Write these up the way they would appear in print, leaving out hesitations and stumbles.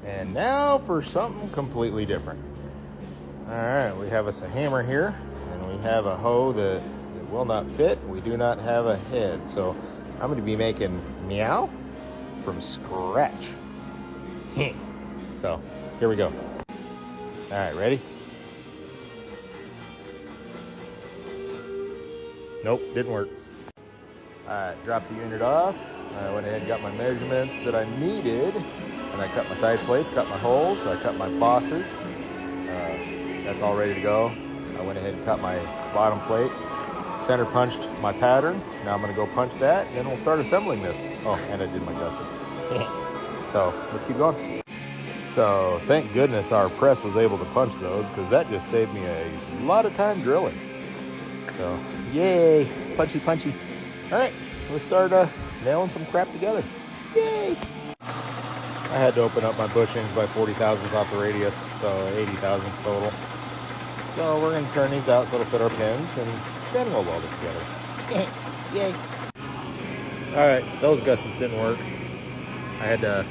And now for something completely different. All right, we have us a hammer here, and we have a hoe that will not fit. We do not have a head, so I'm going to be making meow from scratch. So here we go. All right, ready? Nope, didn't work. All right, dropped the unit off. I went ahead and got my measurements that I needed, and I cut my side plates, cut my holes, so I cut my bosses. That's all ready to go. I went ahead and cut my bottom plate, center punched my pattern. Now I'm gonna go punch that, and then we'll start assembling this. Oh, and I did my gussets. So let's keep going. So thank goodness our press was able to punch those, because that just saved me a lot of time drilling. So yay, punchy punchy. All right, let's start nailing some crap together. Yay! I had to open up my bushings by 40 thousandths off the radius, so 80 thousandths total. So we're going to turn these out so it'll fit our pins, and then we'll weld it together. Yay! All right, those gussets didn't work. I had a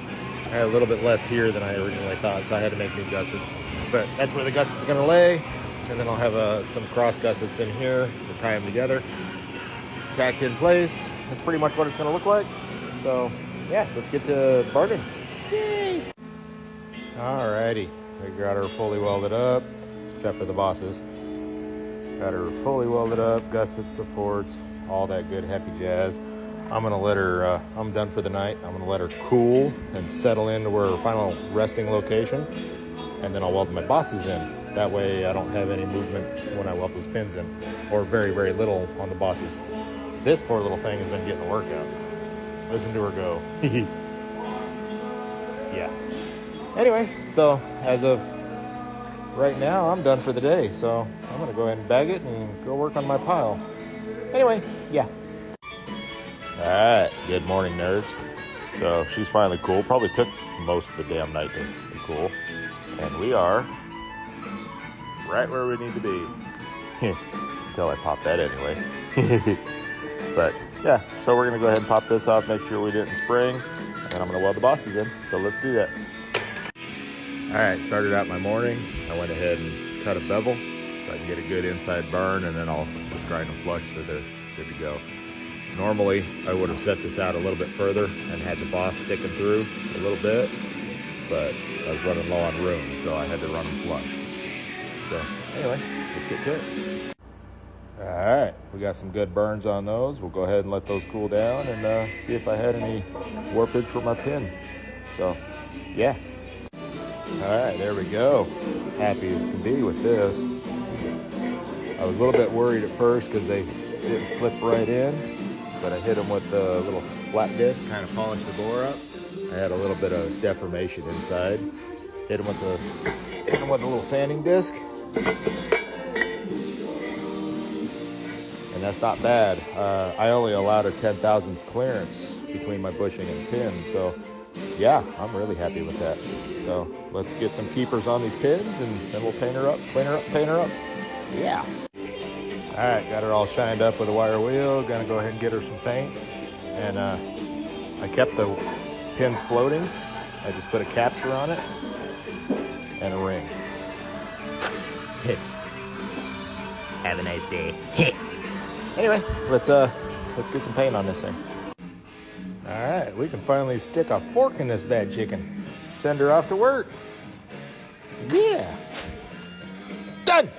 little bit less here than I originally thought, so I had to make new gussets. But that's where the gussets are going to lay, and then I'll have some cross gussets in here to tie them together, tacked in place. That's pretty much what it's going to look like. So yeah, let's get to bargain. Yay! Alrighty, we got her fully welded up, except for the bosses. Got her fully welded up, gusset supports, all that good happy jazz. I'm gonna let her, I'm done for the night. I'm gonna let her cool and settle into her final resting location, and then I'll weld my bosses in. That way I don't have any movement when I weld those pins in, or very, very little on the bosses. This poor little thing has been getting a workout. Listen to her go. Yeah. Anyway, so as of right now, I'm done for the day. So I'm going to go ahead and bag it and go work on my pile. Anyway, yeah. All right. Good morning, nerds. So she's finally cool. Probably took most of the damn night to cool. And we are right where we need to be. Until I pop that anyway. But yeah, so we're going to go ahead and pop this off, make sure we didn't spring. And I'm going to weld the bosses in, so let's do that. All right, started out my morning. I went ahead and cut a bevel so I can get a good inside burn, and then I'll just grind them flush so they're good to go. Normally, I would have set this out a little bit further and had the boss sticking through a little bit, but I was running low on room, so I had to run them flush. So anyway, let's get to it. All right, we got some good burns on those. We'll go ahead and let those cool down and see if I had any warpage for my pin. So, yeah. All right, there we go. Happy as can be with this. I was a little bit worried at first because they didn't slip right in, but I hit them with the little flat disc, kind of polished the bore up. I had a little bit of deformation inside. Hit them with the little sanding disc. And that's not bad. I only allowed a 10 thousandths clearance between my bushing and pin, so yeah, I'm really happy with that. So let's get some keepers on these pins, and then we'll paint her up, clean her up, paint her up. Yeah. All right, got her all shined up with a wire wheel. Gonna go ahead and get her some paint. And I kept the pins floating. I just put a capture on it and a ring. Have a nice day. Anyway, let's get some paint on this thing. All right, we can finally stick a fork in this bad chicken. Send her off to work. Yeah. Done.